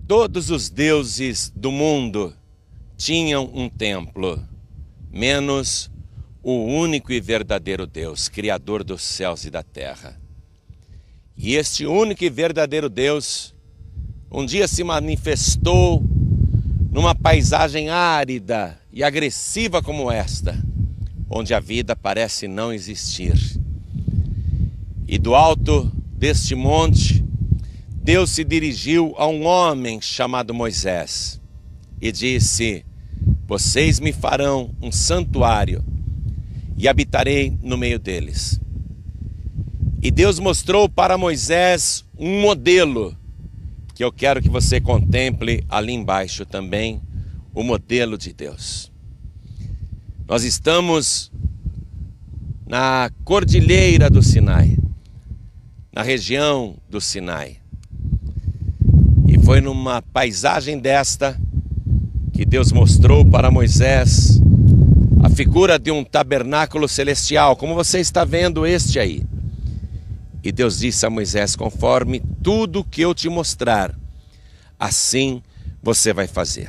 Todos os deuses do mundo tinham um templo, menos o único e verdadeiro Deus, Criador dos céus e da terra. E este único e verdadeiro Deus um dia se manifestou numa paisagem árida e agressiva como esta, onde a vida parece não existir. E do alto deste monte, Deus se dirigiu a um homem chamado Moisés e disse: vocês me farão um santuário e habitarei no meio deles. E Deus mostrou para Moisés um modelo, que eu quero que você contemple ali embaixo também, o modelo de Deus. Nós estamos na cordilheira do Sinai, na região do Sinai. E foi numa paisagem desta que Deus mostrou para Moisés a figura de um tabernáculo celestial, como você está vendo este aí. E Deus disse a Moisés: conforme tudo que eu te mostrar, assim você vai fazer.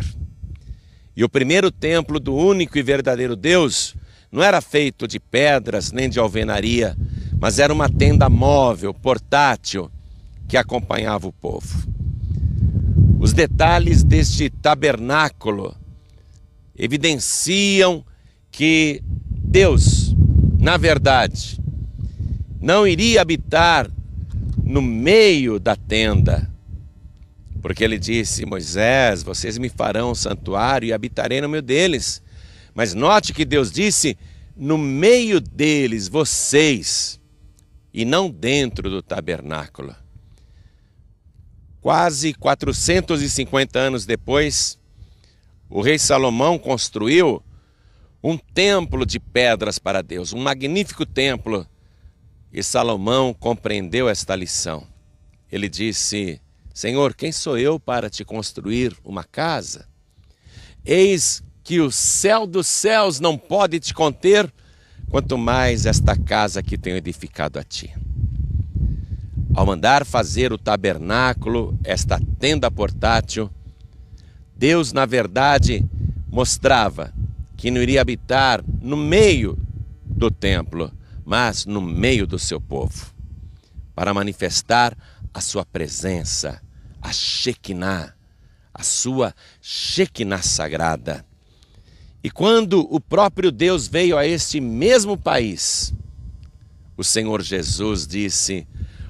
E o primeiro templo do único e verdadeiro Deus não era feito de pedras nem de alvenaria, mas era uma tenda móvel, portátil, que acompanhava o povo. Os detalhes deste tabernáculo evidenciam que Deus, na verdade, não iria habitar no meio da tenda, porque ele disse: Moisés, vocês me farão um santuário e habitarei no meio deles. Mas note que Deus disse: no meio deles, vocês, e não dentro do tabernáculo. Quase 450 anos depois, o rei Salomão construiu um templo de pedras para Deus, um magnífico templo. E Salomão compreendeu esta lição. Ele disse: Senhor, quem sou eu para te construir uma casa? Eis que o céu dos céus não pode te conter, quanto mais esta casa que tenho edificado a ti. Ao mandar fazer o tabernáculo, esta tenda portátil, Deus, na verdade, mostrava que não iria habitar no meio do templo, mas no meio do seu povo, para manifestar a sua presença, a Shekinah, a sua Shekinah sagrada. E quando o próprio Deus veio a este mesmo país, o Senhor Jesus disse: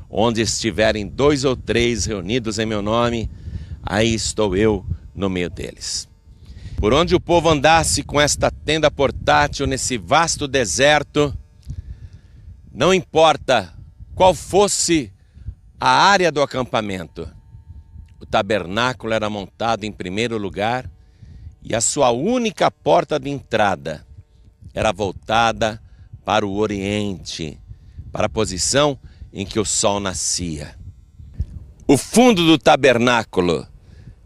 onde estiverem 2 ou 3 reunidos em meu nome, aí estou eu no meio deles. Por onde o povo andasse com esta tenda portátil nesse vasto deserto, não importa qual fosse a área do acampamento, o tabernáculo era montado em primeiro lugar e a sua única porta de entrada era voltada para o oriente, para a posição em que o sol nascia. O fundo do tabernáculo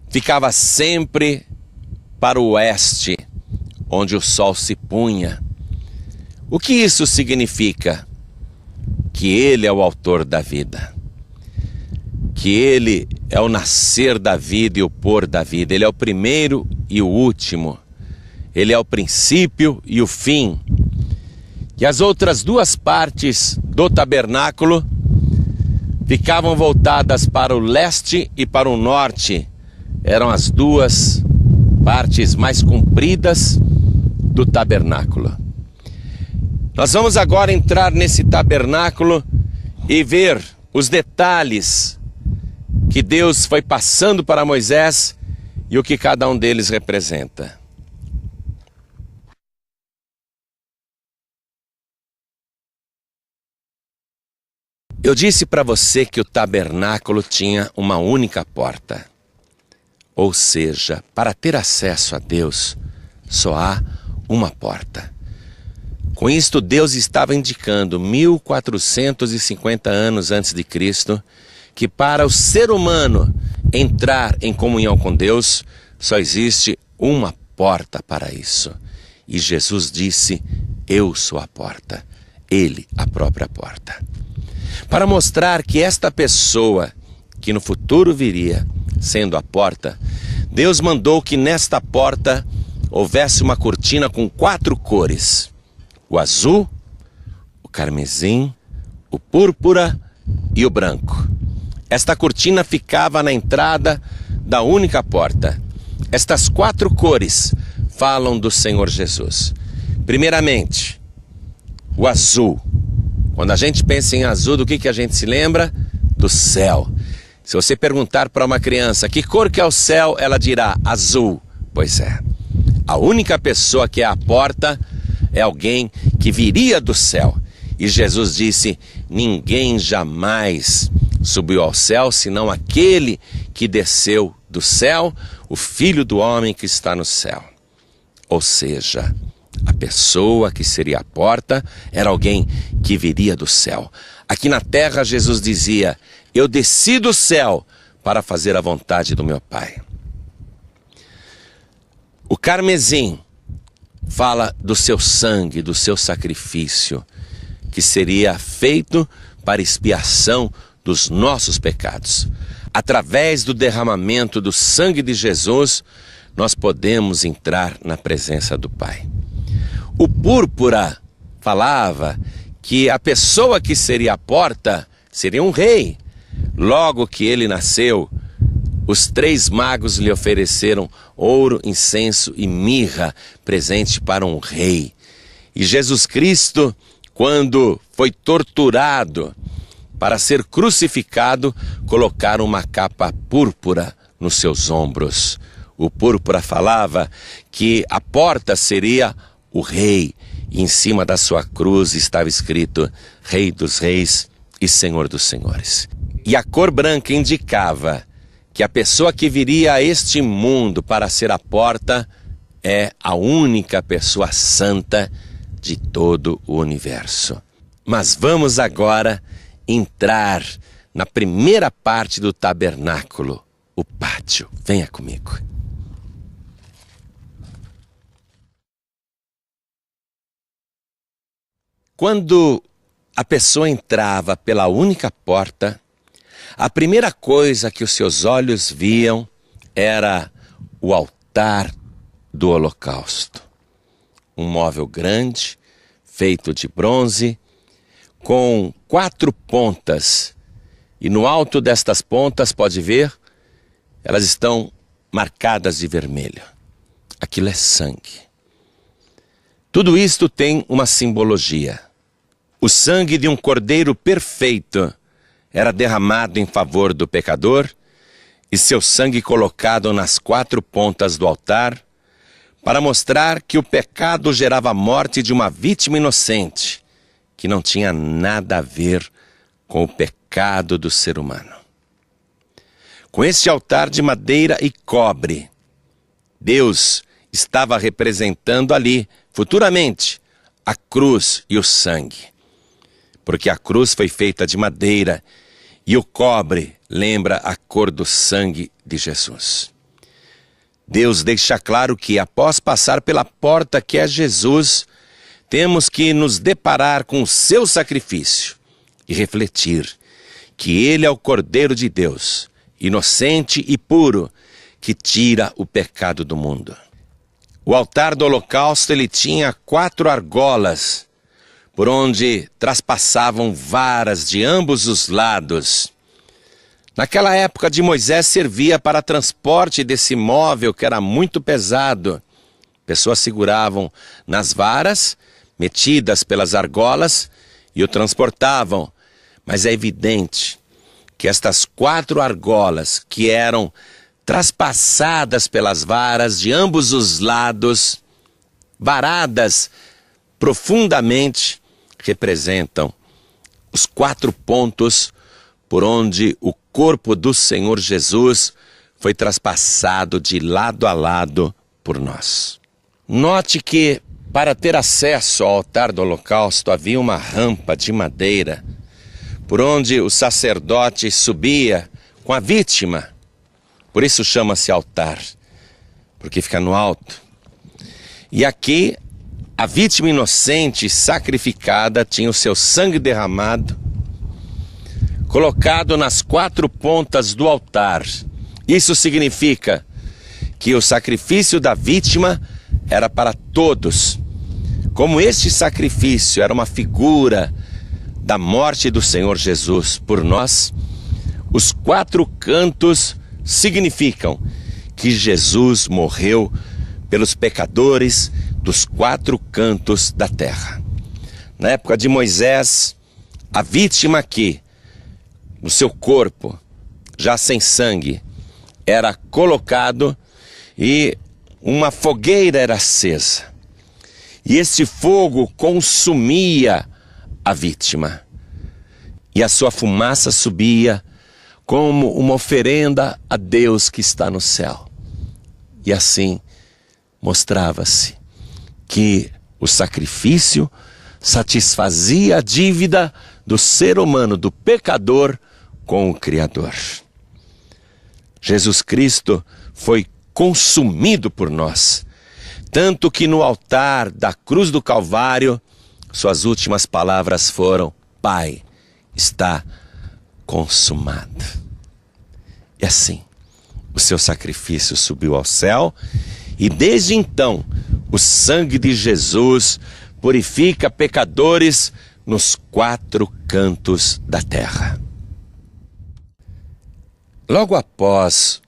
ficava sempre para o oeste, onde o sol se punha. O que isso significa? Que Ele é o autor da vida, que Ele é o nascer da vida e o pôr da vida. Ele é o primeiro e o último, Ele é o princípio e o fim. E as outras 2 partes do tabernáculo ficavam voltadas para o leste e para o norte. Eram as 2 partes mais compridas do tabernáculo. Nós vamos agora entrar nesse tabernáculo e ver os detalhes que Deus foi passando para Moisés e o que cada um deles representa. Eu disse para você que o tabernáculo tinha uma única porta. Ou seja, para ter acesso a Deus, só há uma porta. Com isto, Deus estava indicando 1450 anos antes de Cristo, que para o ser humano entrar em comunhão com Deus, só existe uma porta para isso. E Jesus disse: eu sou a porta, Ele a própria porta. Para mostrar que esta pessoa, que no futuro viria sendo a porta, Deus mandou que nesta porta houvesse uma cortina com 4 cores: o azul, o carmesim, o púrpura e o branco. Esta cortina ficava na entrada da única porta. Estas 4 cores falam do Senhor Jesus. Primeiramente, o azul. Quando a gente pensa em azul, do que a gente se lembra? Do céu. Se você perguntar para uma criança que cor que é o céu, ela dirá azul. Pois é. A única pessoa que é a porta é alguém que viria do céu. E Jesus disse: ninguém jamais subiu ao céu, senão aquele que desceu do céu, o Filho do Homem que está no céu. Ou seja, a pessoa que seria a porta era alguém que viria do céu. Aqui na terra, Jesus dizia: eu desci do céu para fazer a vontade do meu Pai. O carmesim fala do seu sangue, do seu sacrifício, que seria feito para expiação dos nossos pecados. Através do derramamento do sangue de Jesus, nós podemos entrar na presença do Pai. O púrpura falava que a pessoa que seria a porta seria um rei. Logo que ele nasceu, os 3 magos lhe ofereceram ouro, incenso e mirra, presente para um rei. E Jesus Cristo, quando foi torturado para ser crucificado, colocaram uma capa púrpura nos seus ombros. O púrpura falava que a porta seria o rei, e em cima da sua cruz estava escrito: Rei dos Reis e Senhor dos Senhores. E a cor branca indicava que a pessoa que viria a este mundo para ser a porta é a única pessoa santa de todo o universo. Mas vamos agora entrar na primeira parte do tabernáculo, o pátio. Venha comigo. Quando a pessoa entrava pela única porta, a primeira coisa que os seus olhos viam era o altar do holocausto. Um móvel grande, feito de bronze, com 4 pontas. E no alto destas pontas, pode ver, elas estão marcadas de vermelho. Aquilo é sangue. Tudo isto tem uma simbologia. O sangue de um cordeiro perfeito era derramado em favor do pecador e seu sangue colocado nas 4 pontas do altar para mostrar que o pecado gerava a morte de uma vítima inocente que não tinha nada a ver com o pecado do ser humano. Com este altar de madeira e cobre, Deus estava representando ali, futuramente, a cruz e o sangue. Porque a cruz foi feita de madeira e o cobre lembra a cor do sangue de Jesus. Deus deixa claro que após passar pela porta que é Jesus, temos que nos deparar com o seu sacrifício e refletir que Ele é o Cordeiro de Deus, inocente e puro, que tira o pecado do mundo. O altar do holocausto ele tinha 4 argolas, por onde traspassavam varas de ambos os lados. Naquela época de Moisés servia para transporte desse móvel que era muito pesado. Pessoas seguravam nas varas, metidas pelas argolas, e o transportavam. Mas é evidente que estas 4 argolas que eram traspassadas pelas varas de ambos os lados, varadas profundamente, representam os 4 pontos por onde o corpo do Senhor Jesus foi traspassado de lado a lado por nós. Note que para ter acesso ao altar do holocausto havia uma rampa de madeira por onde o sacerdote subia com a vítima. Por isso chama-se altar, porque fica no alto. E aqui a vítima inocente sacrificada tinha o seu sangue derramado, colocado nas 4 pontas do altar. Isso significa que o sacrifício da vítima era para todos. Como este sacrifício era uma figura da morte do Senhor Jesus por nós, os 4 cantos significam que Jesus morreu pelos pecadores dos 4 cantos da terra. Na época de Moisés, a vítima que, o seu corpo, já sem sangue, era colocado e uma fogueira era acesa. E este fogo consumia a vítima. E a sua fumaça subia como uma oferenda a Deus que está no céu. E assim mostrava-se que o sacrifício satisfazia a dívida do ser humano, do pecador, com o Criador. Jesus Cristo foi consumido por nós, tanto que no altar da cruz do Calvário, suas últimas palavras foram: Pai, está consumado. E assim, o seu sacrifício subiu ao céu, e desde então, o sangue de Jesus purifica pecadores nos 4 cantos da terra. Logo após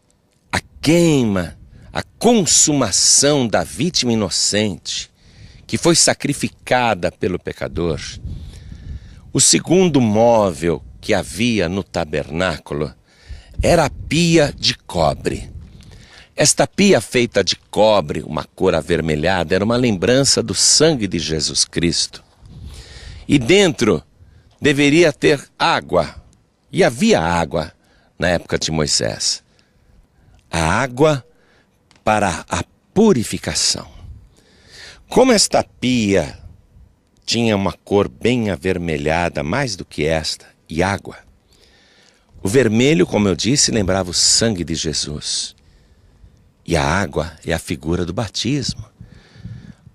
a queima, a consumação da vítima inocente, que foi sacrificada pelo pecador, o segundo móvel que havia no tabernáculo era a pia de cobre. Esta pia feita de cobre, uma cor avermelhada, era uma lembrança do sangue de Jesus Cristo. E dentro deveria ter água, e havia água na época de Moisés. A água para a purificação. Como esta pia tinha uma cor bem avermelhada, mais do que esta, e água, o vermelho, como eu disse, lembrava o sangue de Jesus. E a água é a figura do batismo.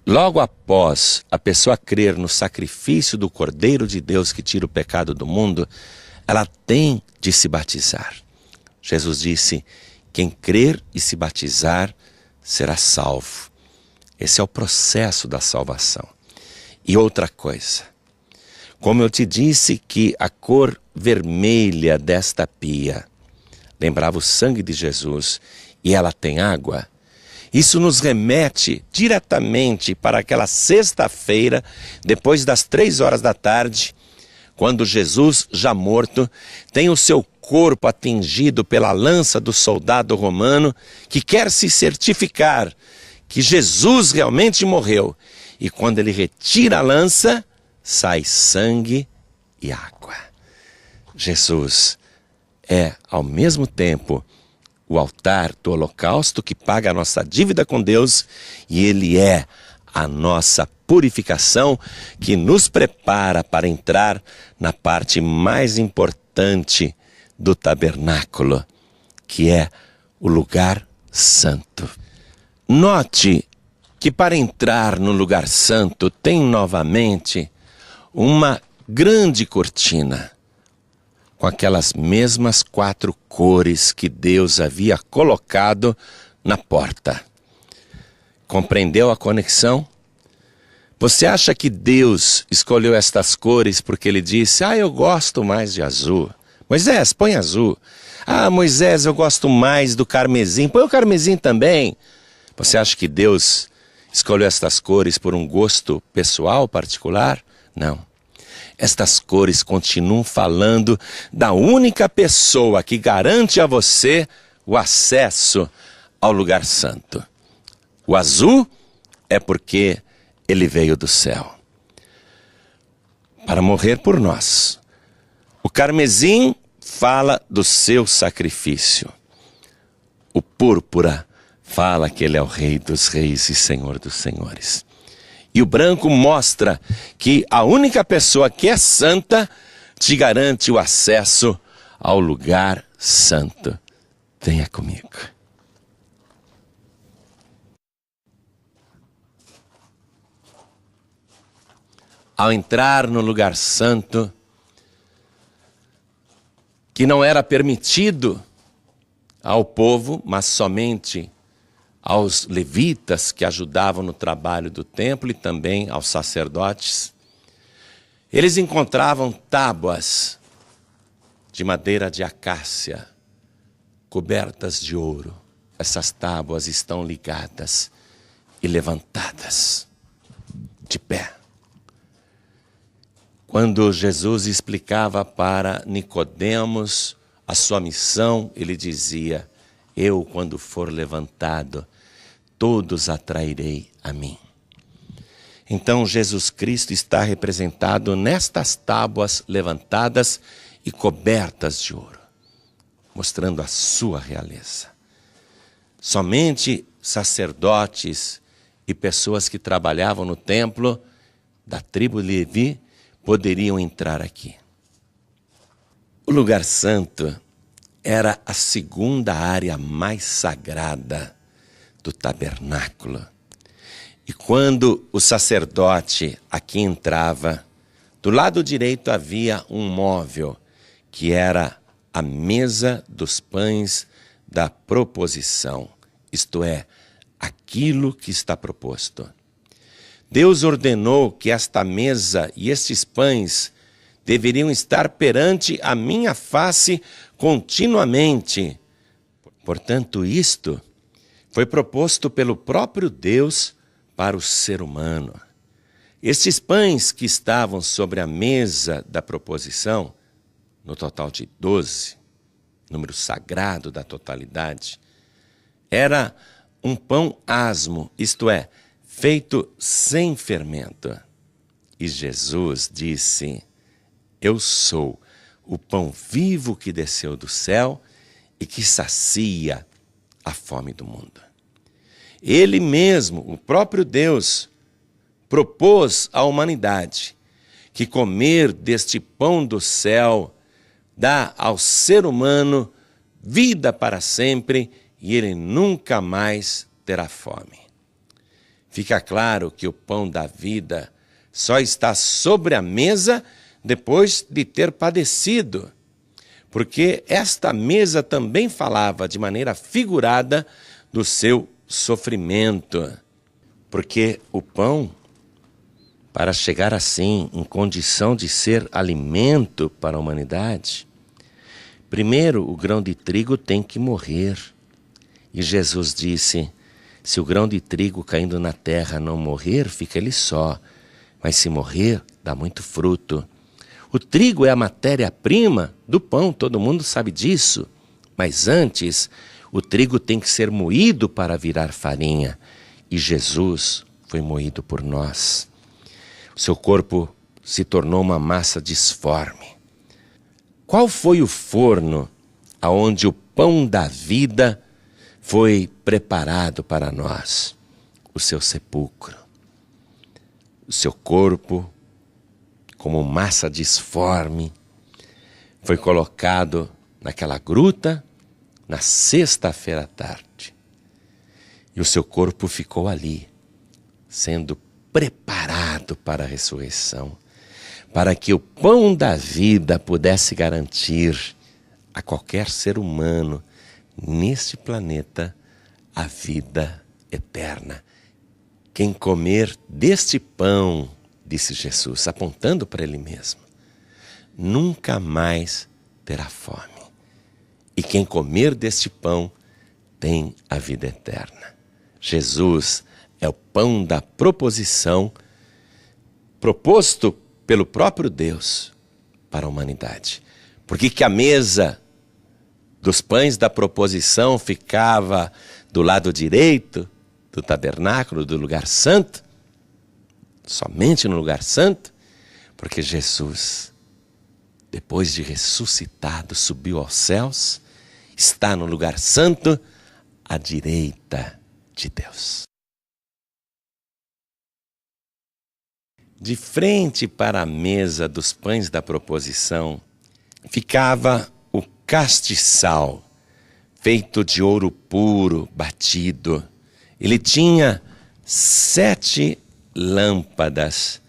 Logo após a pessoa crer no sacrifício do Cordeiro de Deus que tira o pecado do mundo, ela tem de se batizar. Jesus disse: quem crer e se batizar será salvo. Esse é o processo da salvação. E outra coisa, como eu te disse que a cor vermelha desta pia lembrava o sangue de Jesus e ela tem água, isso nos remete diretamente para aquela sexta-feira, depois das 3 horas da tarde, quando Jesus, já morto, tem o seu corpo atingido pela lança do soldado romano que quer se certificar que Jesus realmente morreu. E quando ele retira a lança, sai sangue e água. Jesus é, ao mesmo tempo, o altar do holocausto que paga a nossa dívida com Deus, e ele é a nossa purificação que nos prepara para entrar na parte mais importante do tabernáculo, que é o lugar santo. Note que para entrar no lugar santo tem novamente uma grande cortina, com aquelas mesmas 4 cores que Deus havia colocado na porta. Compreendeu a conexão? Você acha que Deus escolheu estas cores porque ele disse: eu gosto mais de azul. Moisés, põe azul. Moisés, eu gosto mais do carmesim. Põe o carmesim também. Você acha que Deus escolheu estas cores por um gosto pessoal, particular? Não. Estas cores continuam falando da única pessoa que garante a você o acesso ao lugar santo. O azul é porque ele veio do céu para morrer por nós. O carmesim fala do seu sacrifício. O púrpura fala que ele é o Rei dos Reis e Senhor dos Senhores. E o branco mostra que a única pessoa que é santa te garante o acesso ao lugar santo. Venha comigo. Ao entrar no lugar santo, que não era permitido ao povo, mas somente aos levitas que ajudavam no trabalho do templo e também aos sacerdotes. Eles encontravam tábuas de madeira de acácia, cobertas de ouro. Essas tábuas estão ligadas e levantadas, de pé. Quando Jesus explicava para Nicodemos a sua missão, ele dizia: eu, quando for levantado, todos atrairei a mim. Então Jesus Cristo está representado nestas tábuas levantadas e cobertas de ouro, mostrando a sua realeza. Somente sacerdotes e pessoas que trabalhavam no templo da tribo de Levi poderiam entrar aqui. O lugar santo era a segunda área mais sagrada do tabernáculo. E quando o sacerdote aqui entrava, do lado direito havia um móvel, que era a mesa dos pães da proposição, isto é, aquilo que está proposto. Deus ordenou que esta mesa e estes pães deveriam estar perante a minha face continuamente. Portanto, isto foi proposto pelo próprio Deus para o ser humano. Estes pães que estavam sobre a mesa da proposição, no total de 12, número sagrado da totalidade, era um pão asmo, isto é, feito sem fermento. E Jesus disse: eu sou o pão vivo que desceu do céu e que sacia a fome do mundo. Ele mesmo, o próprio Deus, propôs à humanidade que comer deste pão do céu dá ao ser humano vida para sempre e ele nunca mais terá fome. Fica claro que o pão da vida só está sobre a mesa depois de ter padecido, porque esta mesa também falava de maneira figurada do seu sofrimento, porque o pão, para chegar assim em condição de ser alimento para a humanidade, primeiro o grão de trigo tem que morrer. E Jesus disse: se o grão de trigo caindo na terra não morrer, fica ele só, mas se morrer, dá muito fruto. O trigo é a matéria-prima do pão, todo mundo sabe disso. Mas antes, o trigo tem que ser moído para virar farinha. E Jesus foi moído por nós. O seu corpo se tornou uma massa disforme. Qual foi o forno aonde o pão da vida foi preparado para nós? O seu sepulcro. O seu corpo, como massa disforme, foi colocado naquela gruta na sexta-feira à tarde. E o seu corpo ficou ali, sendo preparado para a ressurreição, para que o pão da vida pudesse garantir a qualquer ser humano neste planeta a vida eterna. Quem comer deste pão, disse Jesus, apontando para ele mesmo, nunca mais terá fome. E quem comer deste pão tem a vida eterna. Jesus é o pão da proposição proposto pelo próprio Deus para a humanidade. Porque que a mesa dos pães da proposição ficava do lado direito do tabernáculo, do lugar santo, somente no lugar santo, porque Jesus, depois de ressuscitado, subiu aos céus, está no lugar santo, à direita de Deus. De frente para a mesa dos pães da proposição, ficava o castiçal, feito de ouro puro, batido. Ele tinha 7 lâmpadas,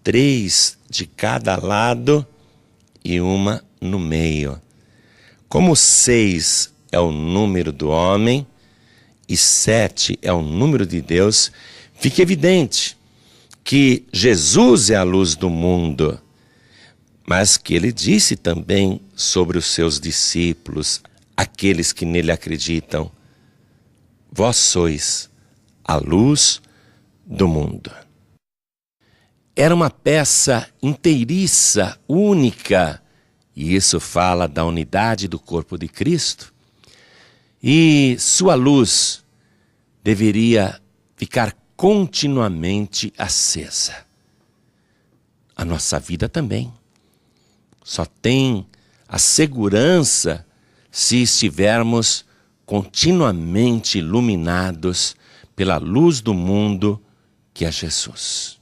3 de cada lado e uma no meio. Como 6 é o número do homem e 7 é o número de Deus, fica evidente que Jesus é a luz do mundo, mas que ele disse também sobre os seus discípulos, aqueles que nele acreditam: vós sois a luz do mundo. Era uma peça inteiriça, única, e isso fala da unidade do corpo de Cristo. E sua luz deveria ficar continuamente acesa. A nossa vida também só tem a segurança se estivermos continuamente iluminados pela luz do mundo, que é Jesus.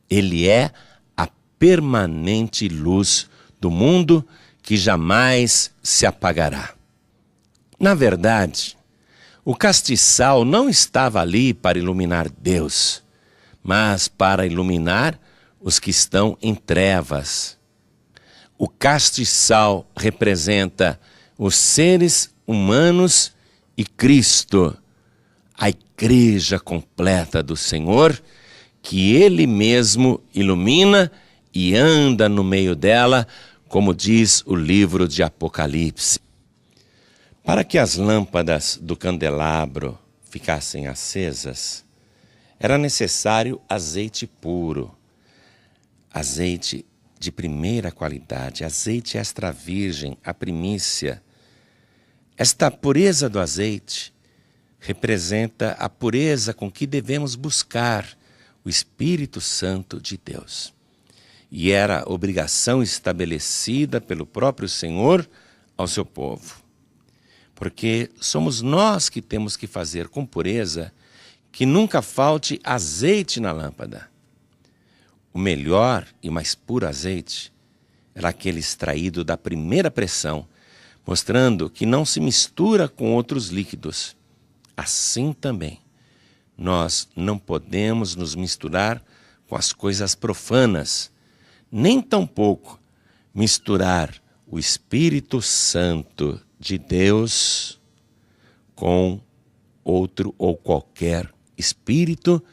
Ele é a permanente luz do mundo que jamais se apagará. Na verdade, o castiçal não estava ali para iluminar Deus, mas para iluminar os que estão em trevas. O castiçal representa os seres humanos e Cristo, a igreja completa do Senhor, que Ele mesmo ilumina e anda no meio dela, como diz o livro de Apocalipse. Para que as lâmpadas do candelabro ficassem acesas, era necessário azeite puro, azeite de primeira qualidade, azeite extra virgem, a primícia. Esta pureza do azeite representa a pureza com que devemos buscar o Espírito Santo de Deus. E era obrigação estabelecida pelo próprio Senhor ao seu povo. Porque somos nós que temos que fazer com pureza que nunca falte azeite na lâmpada. O melhor e mais puro azeite era aquele extraído da primeira pressão, mostrando que não se mistura com outros líquidos. Assim também, nós não podemos nos misturar com as coisas profanas, nem tampouco misturar o Espírito Santo de Deus com outro ou qualquer espírito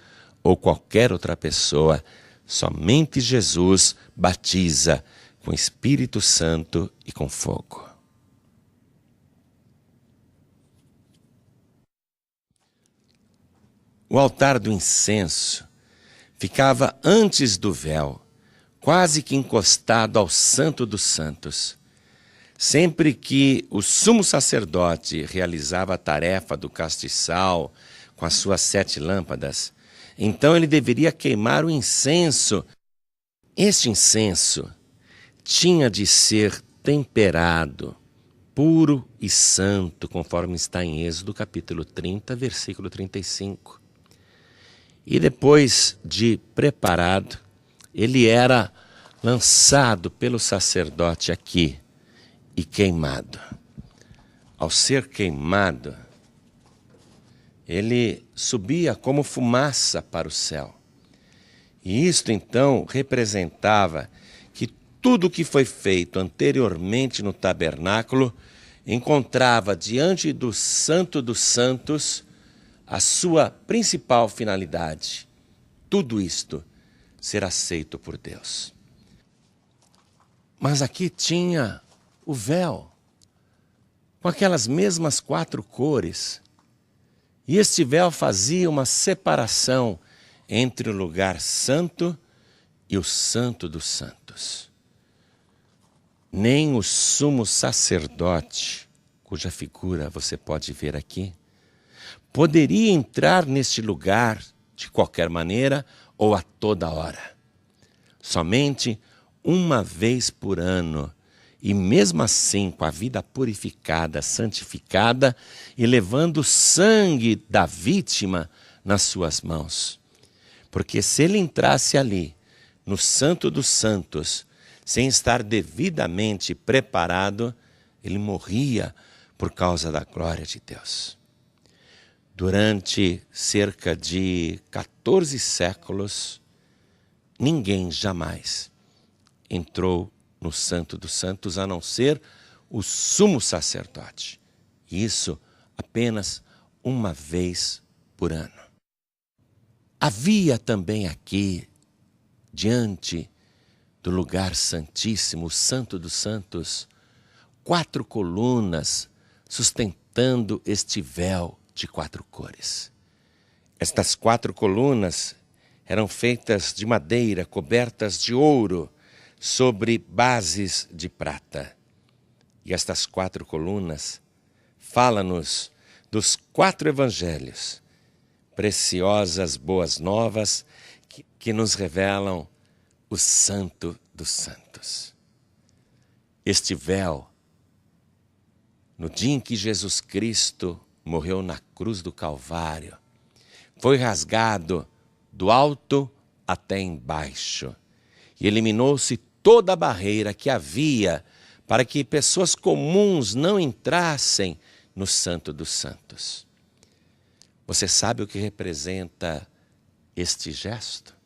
ou qualquer outra pessoa. Somente Jesus batiza com Espírito Santo e com fogo. O altar do incenso ficava antes do véu, quase que encostado ao Santo dos Santos. Sempre que o sumo sacerdote realizava a tarefa do castiçal com as suas 7 lâmpadas, então ele deveria queimar o incenso. Este incenso tinha de ser temperado, puro e santo, conforme está em Êxodo capítulo 30, versículo 35. E depois de preparado, ele era lançado pelo sacerdote aqui e queimado. Ao ser queimado, ele subia como fumaça para o céu. E isto então representava que tudo o que foi feito anteriormente no tabernáculo encontrava diante do Santo dos Santos a sua principal finalidade. Tudo isto ser aceito por Deus. Mas aqui tinha o véu, com aquelas mesmas 4 cores. E este véu fazia uma separação entre o lugar santo e o Santo dos Santos. Nem o sumo sacerdote, cuja figura você pode ver aqui, poderia entrar neste lugar de qualquer maneira ou a toda hora. Somente uma vez por ano, e mesmo assim com a vida purificada, santificada e levando o sangue da vítima nas suas mãos. Porque se ele entrasse ali, no Santo dos Santos, sem estar devidamente preparado, ele morria por causa da glória de Deus. Durante cerca de 14 séculos, ninguém jamais entrou no Santo dos Santos, a não ser o sumo sacerdote. Isso apenas uma vez por ano. Havia também aqui, diante do lugar santíssimo, o Santo dos Santos, 4 colunas sustentando este véu de 4 cores. Estas 4 colunas eram feitas de madeira, cobertas de ouro, sobre bases de prata. E estas 4 colunas falam-nos dos 4 evangelhos, preciosas boas novas que nos revelam o Santo dos Santos. Este véu, no dia em que Jesus Cristo morreu na cruz do Calvário, foi rasgado do alto até embaixo e eliminou-se toda a barreira que havia para que pessoas comuns não entrassem no Santo dos Santos. Você sabe o que representa este gesto?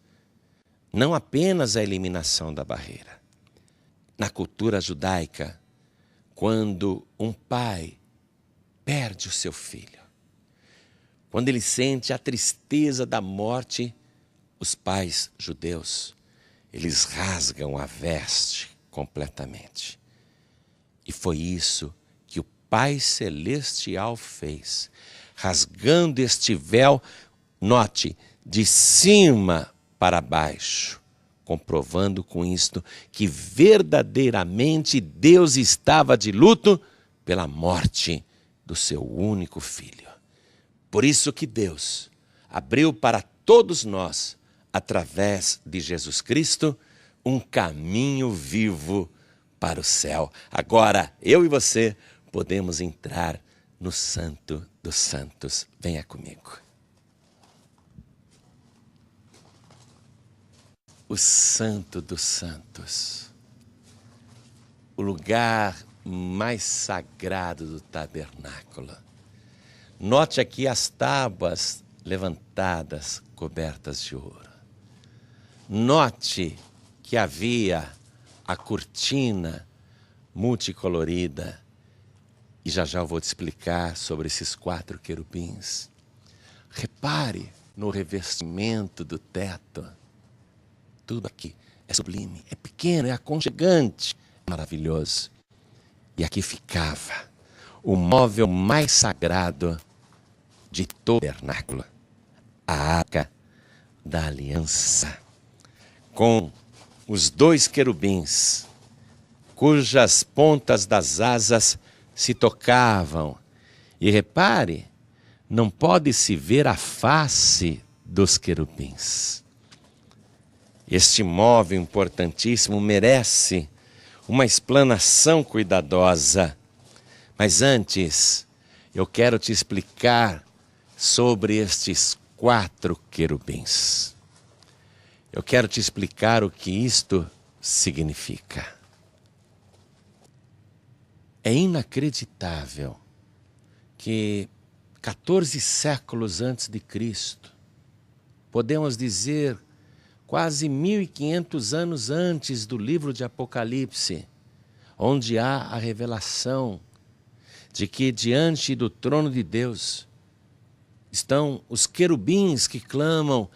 Não apenas a eliminação da barreira. Na cultura judaica, quando um pai perde o seu filho, quando ele sente a tristeza da morte, os pais judeus, eles rasgam a veste completamente. E foi isso que o Pai Celestial fez, rasgando este véu, note, de cima para baixo, comprovando com isto que verdadeiramente Deus estava de luto pela morte do seu único filho. Por isso que Deus abriu para todos nós, através de Jesus Cristo, um caminho vivo para o céu. Agora, eu e você podemos entrar no Santo dos Santos. Venha comigo. O Santo dos Santos, o lugar mais sagrado do tabernáculo. Note aqui as tábuas levantadas, cobertas de ouro. Note que havia a cortina multicolorida. E já eu vou te explicar sobre esses 4 querubins. Repare no revestimento do teto. Tudo aqui é sublime, é pequeno, é aconchegante, é maravilhoso. E aqui ficava o móvel mais sagrado de todo o tabernáculo, a Arca da Aliança, com os 2 querubins, cujas pontas das asas se tocavam. E repare, não pode-se ver a face dos querubins. Este móvel importantíssimo merece uma explanação cuidadosa. Mas antes, eu quero te explicar sobre estes 4 querubins. Eu quero te explicar o que isto significa. É inacreditável que 14 séculos antes de Cristo, podemos dizer quase 1500 anos antes do livro de Apocalipse, onde há a revelação de que diante do trono de Deus estão os querubins que clamam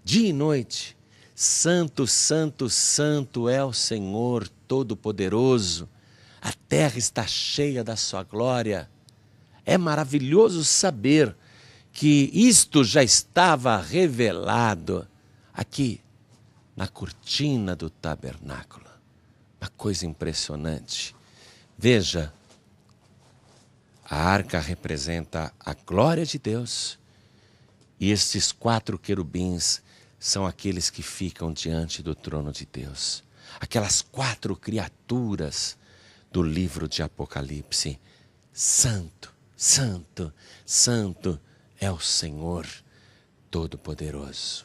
dia e noite: Santo, Santo, Santo é o Senhor Todo-Poderoso, a terra está cheia da sua glória. É maravilhoso saber que isto já estava revelado aqui na cortina do tabernáculo. Uma coisa impressionante. Veja, a arca representa a glória de Deus e estes 4 querubins são aqueles que ficam diante do trono de Deus. Aquelas 4 criaturas do livro de Apocalipse. Santo, Santo, Santo é o Senhor Todo-Poderoso.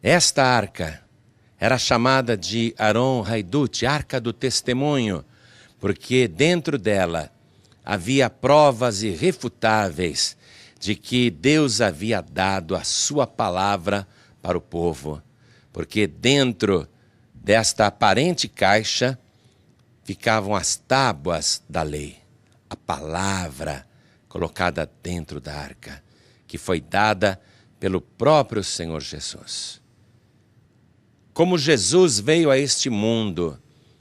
Esta arca era chamada de Aron Haidut, Arca do Testemunho, porque dentro dela havia provas irrefutáveis de que Deus havia dado a sua palavra para o povo. Porque dentro desta aparente caixa ficavam as tábuas da lei, a palavra colocada dentro da arca, que foi dada pelo próprio Senhor Jesus. Como Jesus veio a este mundo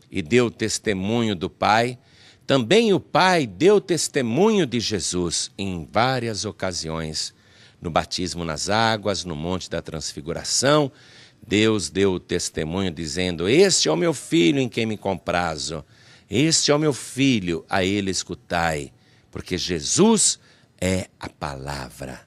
e deu testemunho do Pai, também o Pai deu testemunho de Jesus em várias ocasiões. No batismo nas águas, no Monte da Transfiguração, Deus deu o testemunho dizendo: este é o meu filho em quem me comprazo, este é o meu filho, a ele escutai. Porque Jesus é a palavra,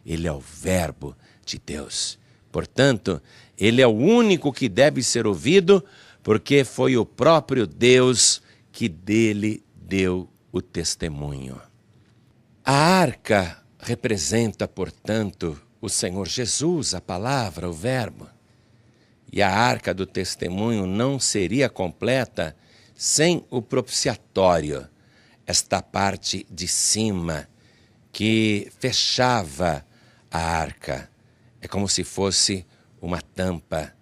ele é o verbo de Deus. Portanto, ele é o único que deve ser ouvido, porque foi o próprio Deus que dele deu o testemunho. A arca representa, portanto, o Senhor Jesus, a palavra, o verbo. E a arca do testemunho não seria completa sem o propiciatório, esta parte de cima que fechava a arca. É como se fosse uma tampa.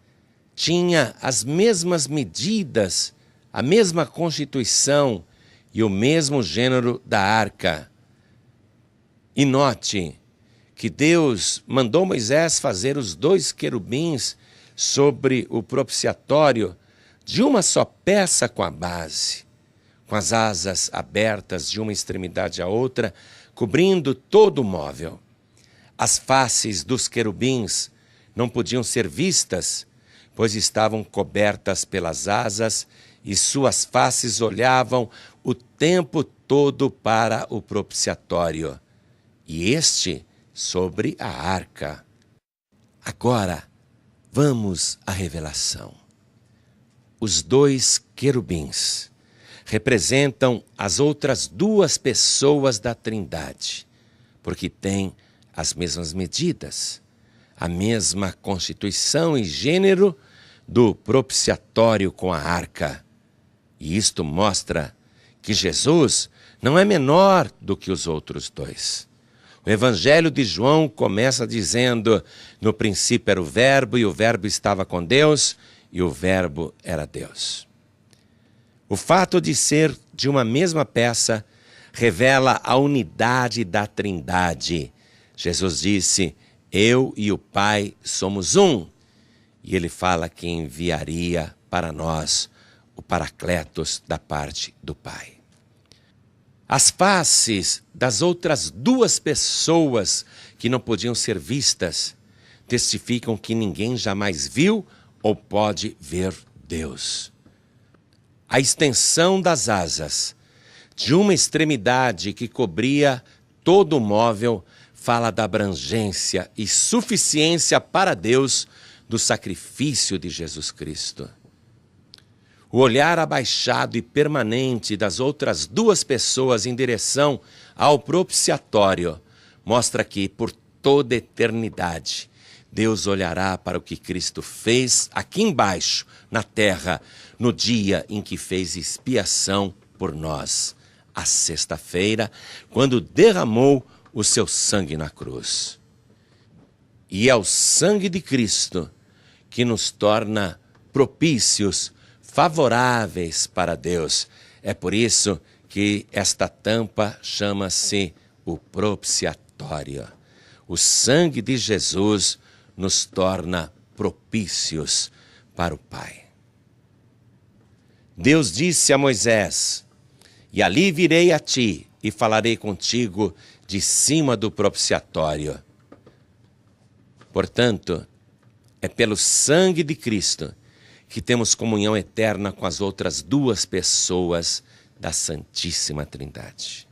Tinha as mesmas medidas, a mesma constituição e o mesmo gênero da arca. E note que Deus mandou Moisés fazer os 2 querubins sobre o propiciatório de uma só peça com a base, com as asas abertas de uma extremidade à outra, cobrindo todo o móvel. As faces dos querubins não podiam ser vistas, pois estavam cobertas pelas asas e suas faces olhavam o tempo todo para o propiciatório, e este sobre a arca. Agora, vamos à revelação. Os 2 querubins representam as outras 2 pessoas da Trindade, porque têm as mesmas medidas, a mesma constituição e gênero do propiciatório com a arca. E isto mostra que Jesus não é menor do que os outros 2. O Evangelho de João começa dizendo: no princípio era o Verbo, e o Verbo estava com Deus, e o Verbo era Deus. O fato de ser de uma mesma peça revela a unidade da Trindade. Jesus disse: eu e o Pai somos um. E ele fala que enviaria para nós o Paracletos da parte do Pai. As faces das outras 2 pessoas que não podiam ser vistas testificam que ninguém jamais viu ou pode ver Deus. A extensão das asas de uma extremidade que cobria todo o móvel fala da abrangência e suficiência para Deus do sacrifício de Jesus Cristo. O olhar abaixado e permanente das outras 2 pessoas em direção ao propiciatório mostra que, por toda eternidade, Deus olhará para o que Cristo fez aqui embaixo, na terra, no dia em que fez expiação por nós, a sexta-feira, quando derramou o seu sangue na cruz. E é o sangue de Cristo que nos torna propícios, favoráveis para Deus. É por isso que esta tampa chama-se o propiciatório. O sangue de Jesus nos torna propícios para o Pai. Deus disse a Moisés: e ali virei a ti e falarei contigo de cima do propiciatório. Portanto, é pelo sangue de Cristo que temos comunhão eterna com as outras 2 pessoas da Santíssima Trindade.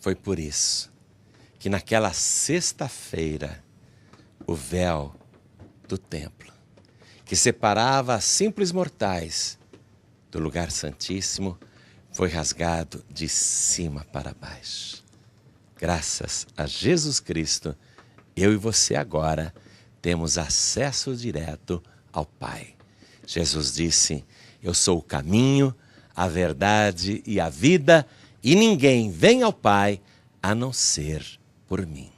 Foi por isso que naquela sexta-feira o véu do templo, que separava simples mortais do lugar santíssimo, foi rasgado de cima para baixo. Graças a Jesus Cristo, eu e você agora temos acesso direto ao Pai. Jesus disse: eu sou o caminho, a verdade e a vida, e ninguém vem ao Pai a não ser por mim.